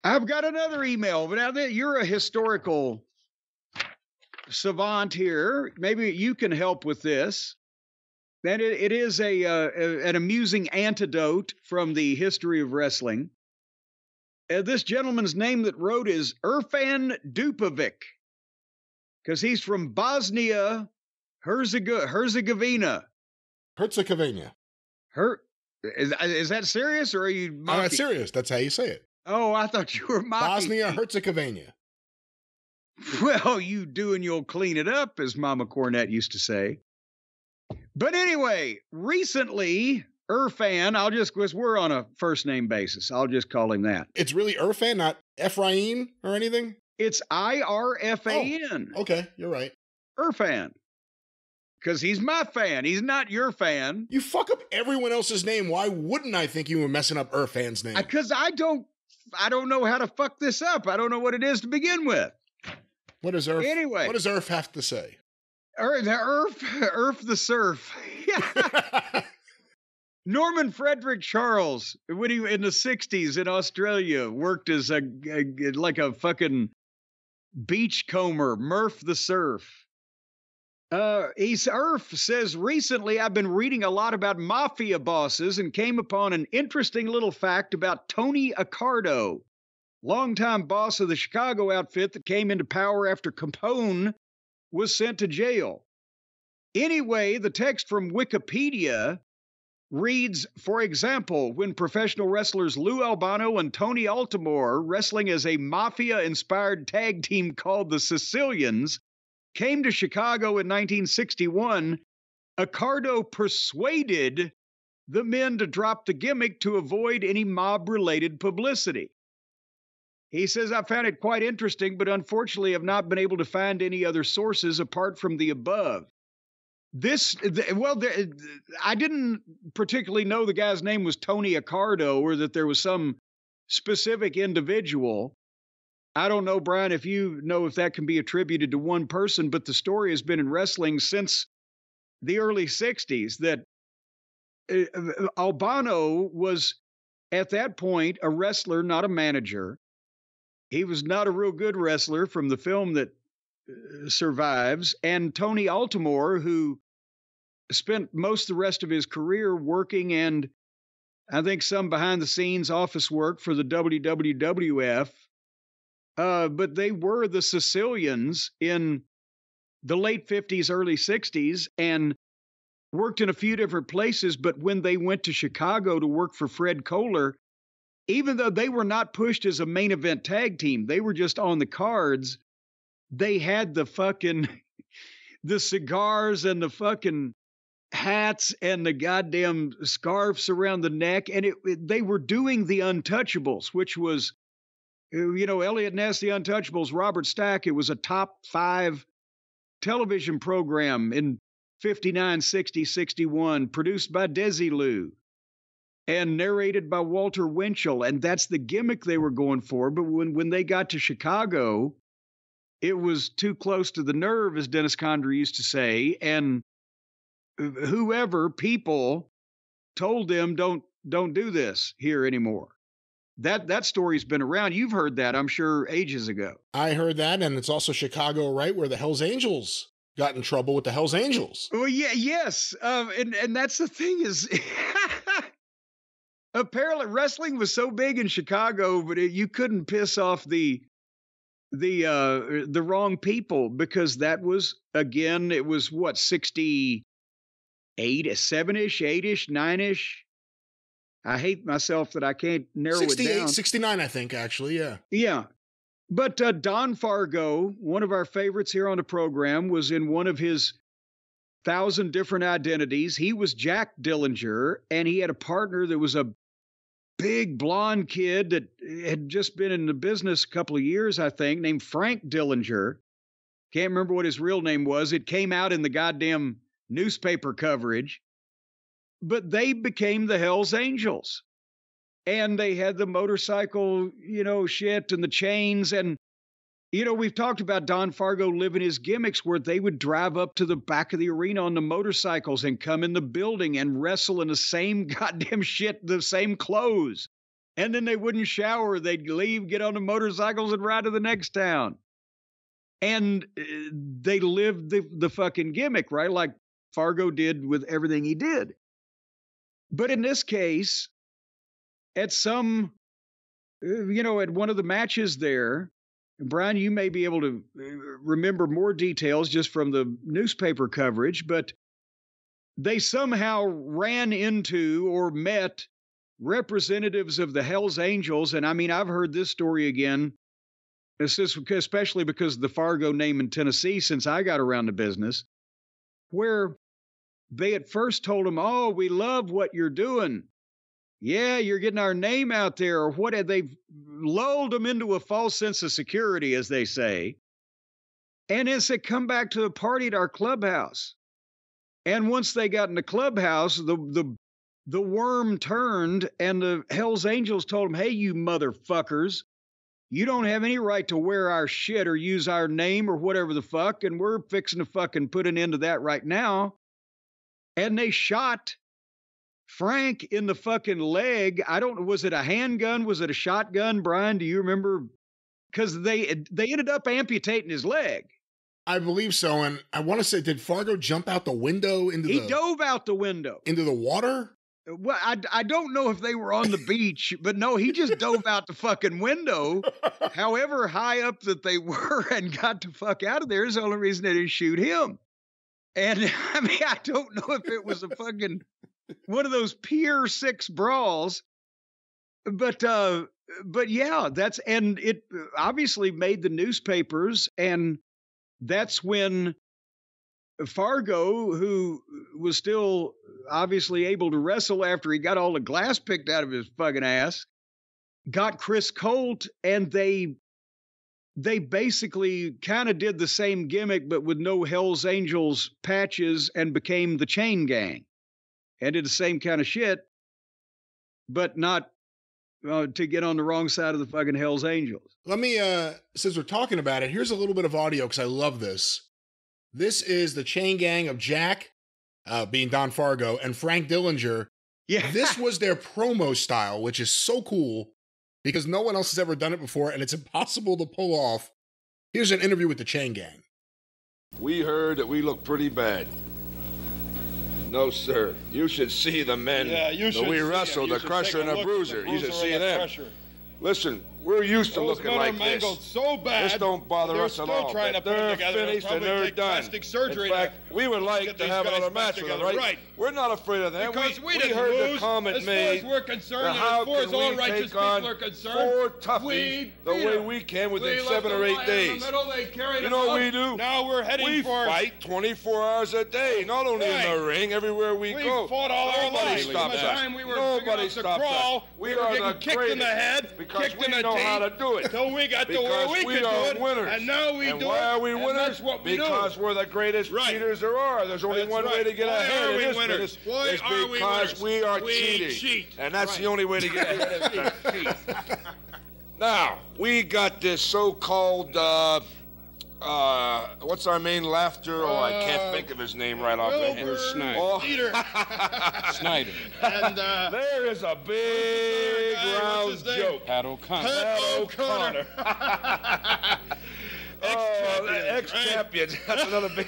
I've got another email, but now that you're a historical savant here, maybe you can help with this. And it is an amusing antidote from the history of wrestling. This gentleman's name that wrote is Irfan Dupovic, because he's from Bosnia Herzegovina. Herzegovina. Is that serious, or are you mocking? I'm not serious. That's how you say it. Oh, I thought you were mocking. Bosnia Herzegovina. Well, you do and you'll clean it up, as Mama Cornette used to say. But anyway, recently, Irfan, because we're on a first name basis, I'll just call him that. It's really Irfan, not Ephraim or anything? It's Irfan. Oh, okay, you're right. Irfan. Because he's my fan. He's not your fan. You fuck up everyone else's name. Why wouldn't I think you were messing up Irfan's name? Because I don't know how to fuck this up. I don't know what it is to begin with. What does Irf? Anyway. What does Irf have to say? Irf the Surf. Norman Frederick Charles, when he in the 60s in Australia, worked as like a fucking beachcomber, Murph the Surf. Irf says, recently I've been reading a lot about mafia bosses and came upon an interesting little fact about Tony Accardo, longtime boss of the Chicago outfit that came into power after Capone was sent to jail. Anyway, the text from Wikipedia reads, for example, when professional wrestlers Lou Albano and Tony Altimore, wrestling as a mafia-inspired tag team called the Sicilians, came to Chicago in 1961, Accardo persuaded the men to drop the gimmick to avoid any mob-related publicity. He says, I found it quite interesting, but unfortunately have not been able to find any other sources apart from the above. I didn't particularly know the guy's name was Tony Accardo or that there was some specific individual. I don't know, Brian, if you know if that can be attributed to one person, but the story has been in wrestling since the early 60s that Albano was at that point a wrestler, not a manager. He was not a real good wrestler from the film that survives. And Tony Altimore, who spent most of the rest of his career working and I think some behind the scenes office work for the WWF. But they were the Sicilians in the late 50s, early 60s, and worked in a few different places. But when they went to Chicago to work for Fred Kohler, even though they were not pushed as a main event tag team, they were just on the cards. They had the cigars and the fucking hats and the goddamn scarves around the neck. And they were doing the Untouchables, which was, Elliot Ness, the Untouchables, Robert Stack. It was a top 5 television program in 59, 60, 61, produced by Desilu and narrated by Walter Winchell. And that's the gimmick they were going for. But when they got to Chicago, it was too close to the nerve, as Dennis Condrey used to say. And people told them, don't do this here anymore. That story's been around. You've heard that, I'm sure, ages ago. I heard that, and it's also Chicago, right, where the Hells Angels got in trouble with the Hells Angels. Well, yes. And that's the thing is, apparently wrestling was so big in Chicago, but you couldn't piss off the wrong people, because that was, again, it was what, 68, 7-ish, 8-ish, 9-ish? I hate myself that I can't narrow it down. 69, I think, actually, yeah. Yeah. But Don Fargo, one of our favorites here on the program, was in one of his 1,000 different identities. He was Jack Dillinger, and he had a partner that was a big blonde kid that had just been in the business a couple of years, I think, named Frank Dillinger. Can't remember what his real name was. It came out in the goddamn newspaper coverage. But they became the Hells Angels. And they had the motorcycle, shit and the chains. And, we've talked about Don Fargo living his gimmicks where they would drive up to the back of the arena on the motorcycles and come in the building and wrestle in the same goddamn shit, the same clothes. And then they wouldn't shower. They'd leave, get on the motorcycles, and ride to the next town. And they lived the fucking gimmick, right? Like Fargo did with everything he did. But in this case, at some, at one of the matches there, Brian, you may be able to remember more details just from the newspaper coverage, but they somehow ran into or met representatives of the Hells Angels. And I mean, I've heard this story again, especially because of the Fargo name in Tennessee since I got around the business, where they at first told him, oh, we love what you're doing. Yeah, you're getting our name out there. Or what? They've lulled them into a false sense of security, as they say. And then said, come back to the party at our clubhouse. And once they got in the clubhouse, the worm turned, and the Hells Angels told them, hey, you motherfuckers, you don't have any right to wear our shit or use our name or whatever the fuck, and we're fixing to fucking put an end to that right now. And they shot Frank in the fucking leg. Was it a handgun? Was it a shotgun, Brian? Do you remember? Because they ended up amputating his leg. I believe so. And I want to say, did Fargo jump out the window He dove out the window. Into the water? Well, I don't know if they were on the beach, but no, he just dove out the fucking window, however high up that they were, and got the fuck out of there is the only reason they didn't shoot him. And I mean, I don't know if it was a fucking one of those Pier 6 brawls, but yeah, and it obviously made the newspapers, and that's when Fargo, who was still obviously able to wrestle after he got all the glass picked out of his fucking ass, got Chris Colt, and they basically kind of did the same gimmick, but with no Hells Angels patches, and became the Chain Gang, and did the same kind of shit, but not to get on the wrong side of the fucking Hells Angels. Let me, since we're talking about it, here's a little bit of audio because I love this. This is the Chain Gang of Jack, being Don Fargo, and Frank Dillinger. Yeah. This was their promo style, which is so cool because no one else has ever done it before, and it's impossible to pull off. Here's an interview with the Chain Gang. We heard that we look pretty bad. No, sir. You should see the men that we wrestle, the Crusher and the Bruiser. You should see them. Listen, we're used to looking like this. So bad, this don't bother us at all. Trying to put they're together. finished and they're done. Surgery in fact, we would like to have another match with them, right? We're not afraid of them. Because we heard lose, the comment made. As far as we're concerned, and how as far as all can we righteous take people on are concerned, 4 toughies the way we can within 7 or 8 days? You know what we do? Now we're heading for... We fight 24 hours a day, not only in the ring, everywhere we go. We fought all our lives. Stops us. Nobody stops us. We are getting kicked in the head, kicked in the teeth. How to do it. Till we got to where we could do it, winners. And now we do it. Why are we winners? That's what we because we're the greatest cheaters there are. There's only one way to get ahead in this business. It's because we are cheating. Cheat. And that's the only way to get ahead. Now, we got this so-called, what's our main laughter? Oh, I can't think of his name right off the head. Snyder. Oh. Snyder. And there is a big round joke. Pat O'Connor. Ex-champions. That's another big...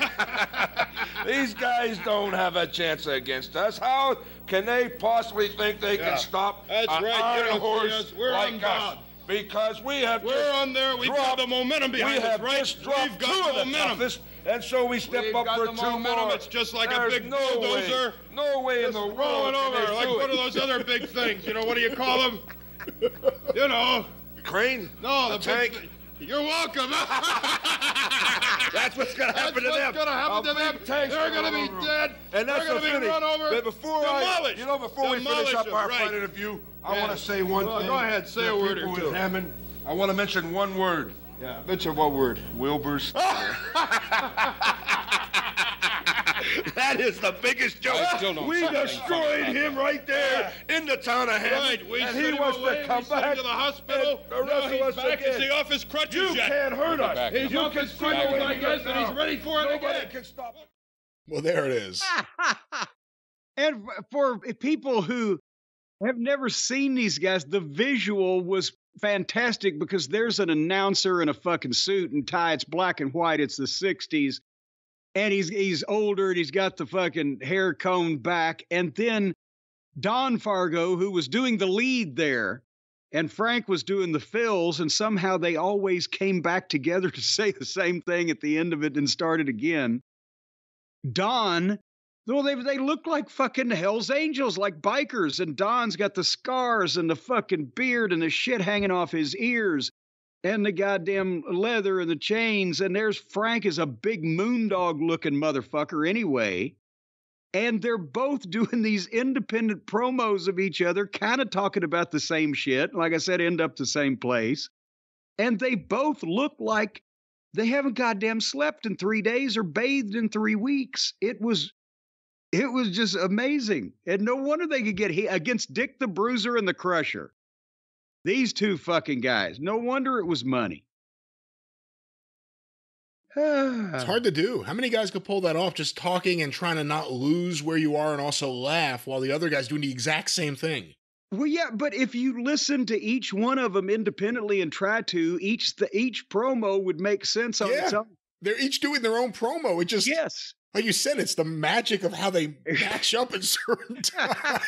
These guys don't have a chance against us. How can they possibly think they can stop an iron horse like us? Because we have on there. We've got the momentum behind us, right? Just dropped 2 of the toughest, and so we step up for 2 more. It's just like a big bulldozer. No way in the world rolling over like one of those other big things. You know, what do you call them? You know. Crane? No, the tank. You're welcome. That's what's going to happen to them. That's what's going to happen to them. They're going to be dead. And that's going to be run over. But before we finish up our fight interview, I want to say one thing. Go ahead, say a word or two. Hammond, I want to mention one word. Yeah, mention what word? Wilbur Snyder. That is the biggest joke. We destroyed him right there in the town of Hammond. Right, and he wants to come back to the hospital. Now he's back again. Is the office crutches You yet. can't hurt us. He's off his crutches, I guess, and he's ready for it Nobody again. can stop it. Well, there it is. And for people who I've never seen these guys. The visual was fantastic because there's an announcer in a fucking suit and tie. It's black and white. It's the 60s. And he's older and he's got the fucking hair combed back. And then Don Fargo, who was doing the lead there, and Frank was doing the fills, and somehow they always came back together to say the same thing at the end of it and started again. Don, well, they look like fucking Hell's Angels, like bikers, and Don's got the scars and the fucking beard and the shit hanging off his ears and the goddamn leather and the chains, and there's Frank is a big moondog looking motherfucker anyway. And they're both doing these independent promos of each other, kind of talking about the same shit. Like I said, end up the same place. And they both look like they haven't goddamn slept in 3 days or bathed in 3 weeks. It was just amazing. And no wonder they could get hit against Dick the Bruiser and the Crusher. These two fucking guys. No wonder it was money. It's hard to do. How many guys could pull that off, just talking and trying to not lose where you are and also laugh while the other guy's doing the exact same thing? Well, yeah, but if you listen to each one of them independently and try to, each promo would make sense on its own. They're each doing their own promo. It just, yes, like you said, it's the magic of how they match up at certain times.